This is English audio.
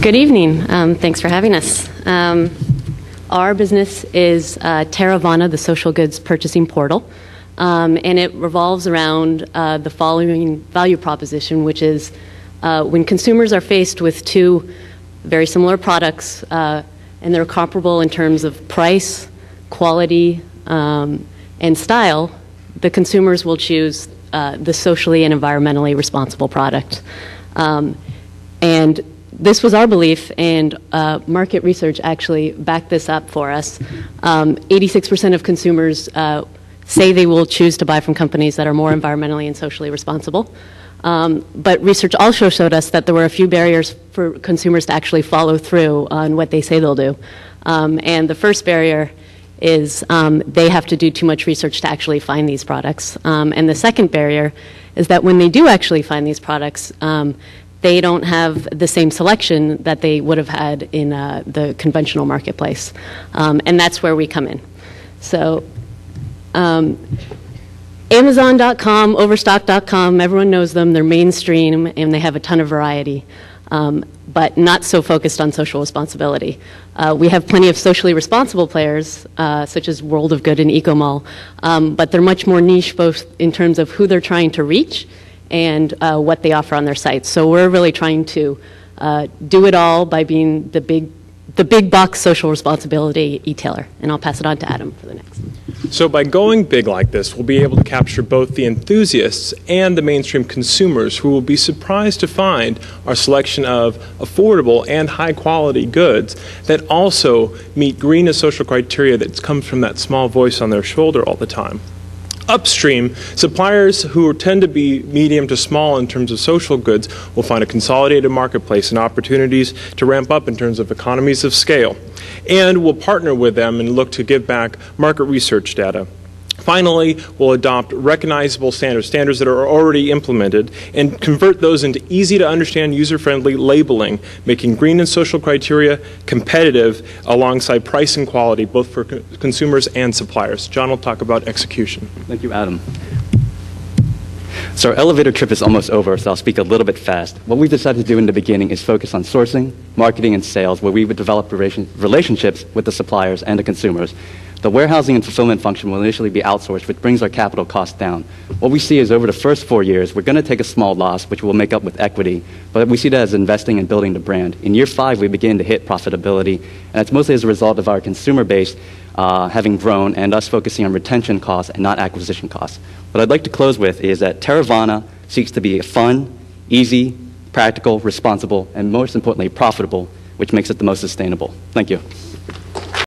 Good evening. Thanks for having us. Our business is Terravana, the social goods purchasing portal, and it revolves around the following value proposition, which is when consumers are faced with two very similar products and they're comparable in terms of price, quality, and style, the consumers will choose the socially and environmentally responsible product. And this was our belief, and market research actually backed this up for us. 86% of consumers say they will choose to buy from companies that are more environmentally and socially responsible. But research also showed us that there were a few barriers for consumers to actually follow through on what they say they'll do. And the first barrier is they have to do too much research to actually find these products. And the second barrier is that when they do actually find these products, they don't have the same selection that they would have had in the conventional marketplace. And that's where we come in. So Amazon.com, Overstock.com, everyone knows them. They're mainstream, and they have a ton of variety, but not so focused on social responsibility. We have plenty of socially responsible players, such as World of Good and Ecomall, but they're much more niche both in terms of who they're trying to reach and what they offer on their sites. So we're really trying to do it all by being the big box social responsibility e-tailer. And I'll pass it on to Adam for the next. So by going big like this, we'll be able to capture both the enthusiasts and the mainstream consumers who will be surprised to find our selection of affordable and high-quality goods that also meet green as social criteria that comes from that small voice on their shoulder all the time. Upstream, suppliers who tend to be medium to small in terms of social goods will find a consolidated marketplace and opportunities to ramp up in terms of economies of scale. And we'll partner with them and look to give back market research data. Finally, we'll adopt recognizable standards that are already implemented, and convert those into easy-to-understand, user-friendly labeling, making green and social criteria competitive alongside price and quality, both for consumers and suppliers. John will talk about execution. Thank you, Adam. So our elevator trip is almost over, so I'll speak a little bit fast. What we decided to do in the beginning is focus on sourcing, marketing, and sales, where we would develop relationships with the suppliers and the consumers. The warehousing and fulfillment function will initially be outsourced, which brings our capital costs down. What we see is over the first 4 years, we're going to take a small loss, which we'll make up with equity, but we see that as investing and building the brand. In year 5, we begin to hit profitability, and it's mostly as a result of our consumer base having grown and us focusing on retention costs and not acquisition costs. What I'd like to close with is that Terravana seeks to be fun, easy, practical, responsible, and most importantly, profitable, which makes it the most sustainable. Thank you.